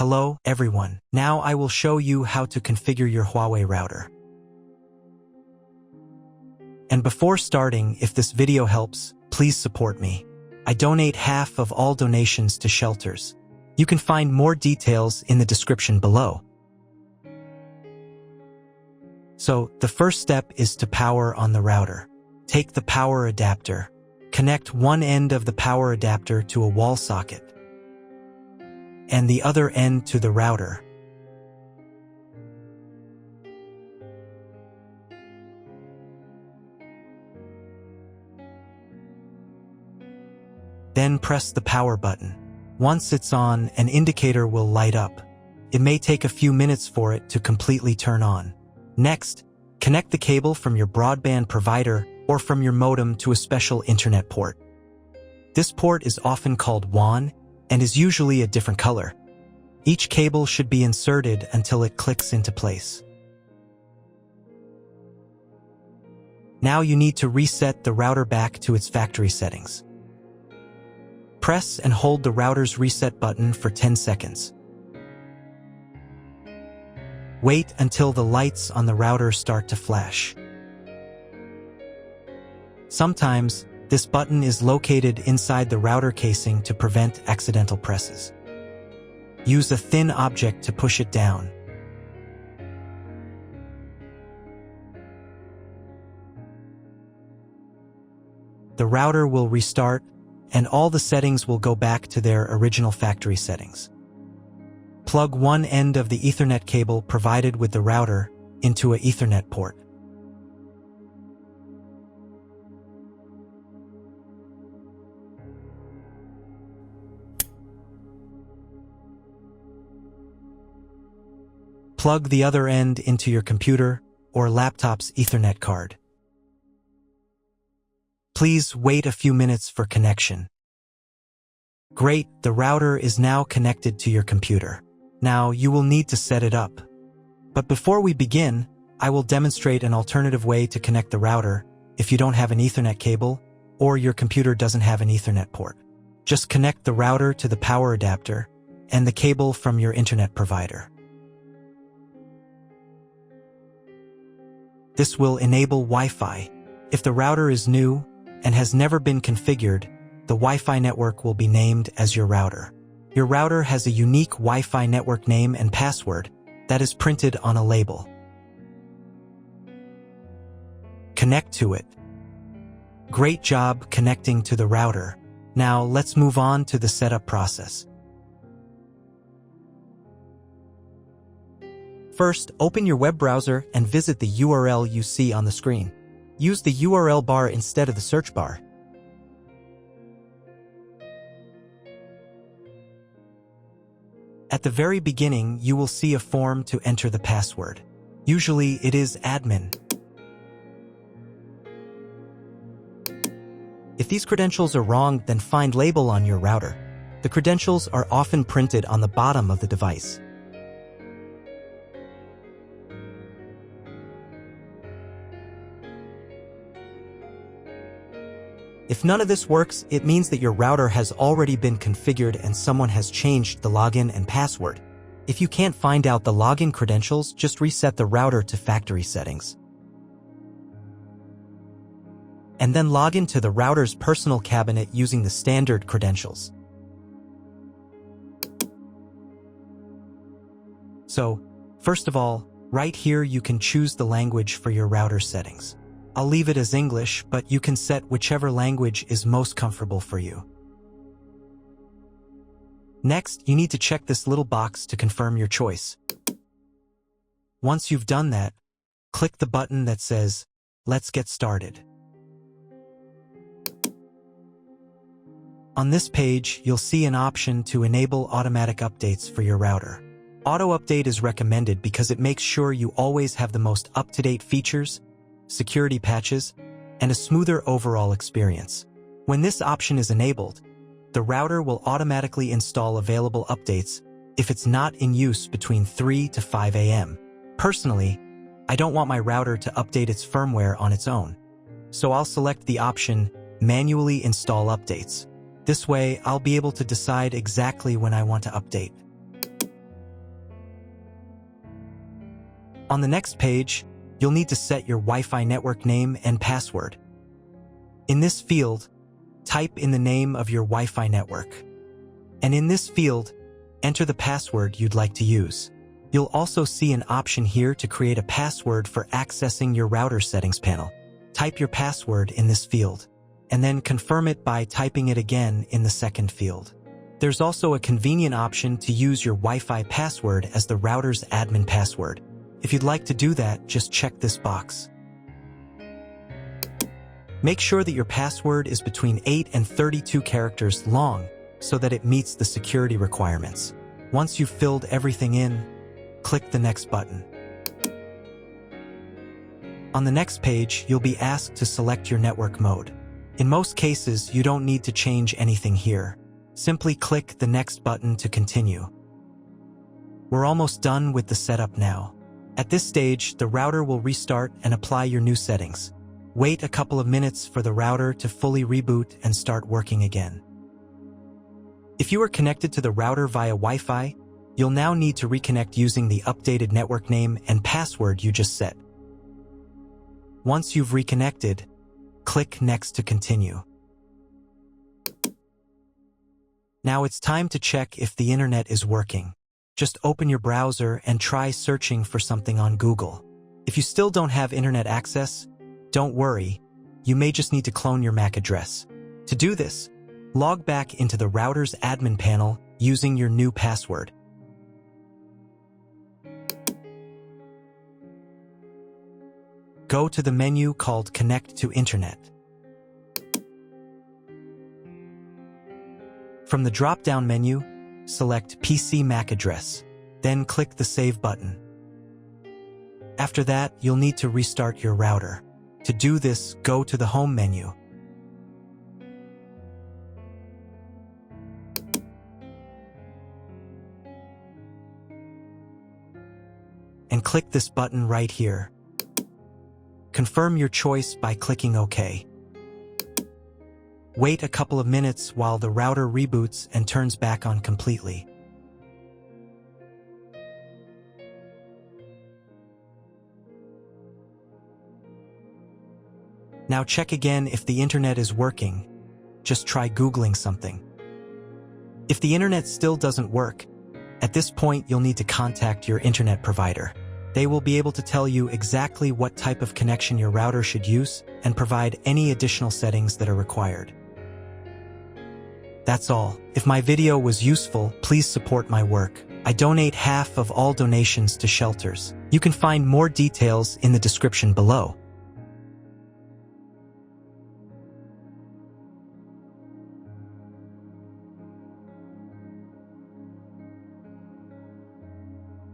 Hello, everyone. Now I will show you how to configure your Huawei router. And before starting, if this video helps, please support me. I donate half of all donations to shelters. You can find more details in the description below. So, the first step is to power on the router. Take the power adapter. Connect one end of the power adapter to a wall socket and the other end to the router. Then press the power button. Once it's on, an indicator will light up. It may take a few minutes for it to completely turn on. Next, connect the cable from your broadband provider or from your modem to a special internet port. This port is often called WAN and is usually a different color. Each cable should be inserted until it clicks into place. Now you need to reset the router back to its factory settings. Press and hold the router's reset button for 10 seconds. Wait until the lights on the router start to flash. Sometimes, this button is located inside the router casing to prevent accidental presses. Use a thin object to push it down. The router will restart, and all the settings will go back to their original factory settings. Plug one end of the Ethernet cable provided with the router into an Ethernet port. Plug the other end into your computer or laptop's Ethernet card. Please wait a few minutes for connection. Great, the router is now connected to your computer. Now you will need to set it up. But before we begin, I will demonstrate an alternative way to connect the router if you don't have an Ethernet cable or your computer doesn't have an Ethernet port. Just connect the router to the power adapter and the cable from your internet provider. This will enable Wi-Fi. If the router is new and has never been configured, the Wi-Fi network will be named as your router. Your router has a unique Wi-Fi network name and password that is printed on a label. Connect to it. Great job connecting to the router. Now let's move on to the setup process. First, open your web browser and visit the URL you see on the screen. Use the URL bar instead of the search bar. At the very beginning, you will see a form to enter the password. Usually, it is admin. If these credentials are wrong, then find label on your router. The credentials are often printed on the bottom of the device. If none of this works, it means that your router has already been configured and someone has changed the login and password. If you can't find out the login credentials, just reset the router to factory settings. And then log into the router's personal cabinet using the standard credentials. So, first of all, right here you can choose the language for your router settings. I'll leave it as English, but you can set whichever language is most comfortable for you. Next, you need to check this little box to confirm your choice. Once you've done that, click the button that says, "Let's get started." On this page, you'll see an option to enable automatic updates for your router. Auto update is recommended because it makes sure you always have the most up-to-date features, security patches, and a smoother overall experience. When this option is enabled, the router will automatically install available updates if it's not in use between 3 to 5 a.m. Personally, I don't want my router to update its firmware on its own, so I'll select the option Manually Install Updates. This way, I'll be able to decide exactly when I want to update. On the next page, you'll need to set your Wi-Fi network name and password. In this field, type in the name of your Wi-Fi network. And in this field, enter the password you'd like to use. You'll also see an option here to create a password for accessing your router settings panel. Type your password in this field, and then confirm it by typing it again in the second field. There's also a convenient option to use your Wi-Fi password as the router's admin password. If you'd like to do that, just check this box. Make sure that your password is between 8 and 32 characters long so that it meets the security requirements. Once you've filled everything in, click the next button. On the next page, you'll be asked to select your network mode. In most cases, you don't need to change anything here. Simply click the next button to continue. We're almost done with the setup now. At this stage, the router will restart and apply your new settings. Wait a couple of minutes for the router to fully reboot and start working again. If you are connected to the router via Wi-Fi, you'll now need to reconnect using the updated network name and password you just set. Once you've reconnected, click Next to continue. Now it's time to check if the internet is working. Just open your browser and try searching for something on Google. If you still don't have internet access, don't worry, you may just need to clone your MAC address. To do this, log back into the router's admin panel using your new password. Go to the menu called Connect to Internet. From the drop-down menu, select PC MAC address, then click the Save button. After that, you'll need to restart your router. To do this, go to the Home menu. And click this button right here. Confirm your choice by clicking OK. Wait a couple of minutes while the router reboots and turns back on completely. Now check again if the internet is working. Just try Googling something. If the internet still doesn't work, at this point you'll need to contact your internet provider. They will be able to tell you exactly what type of connection your router should use and provide any additional settings that are required. That's all. If my video was useful, please support my work. I donate half of all donations to shelters. You can find more details in the description below.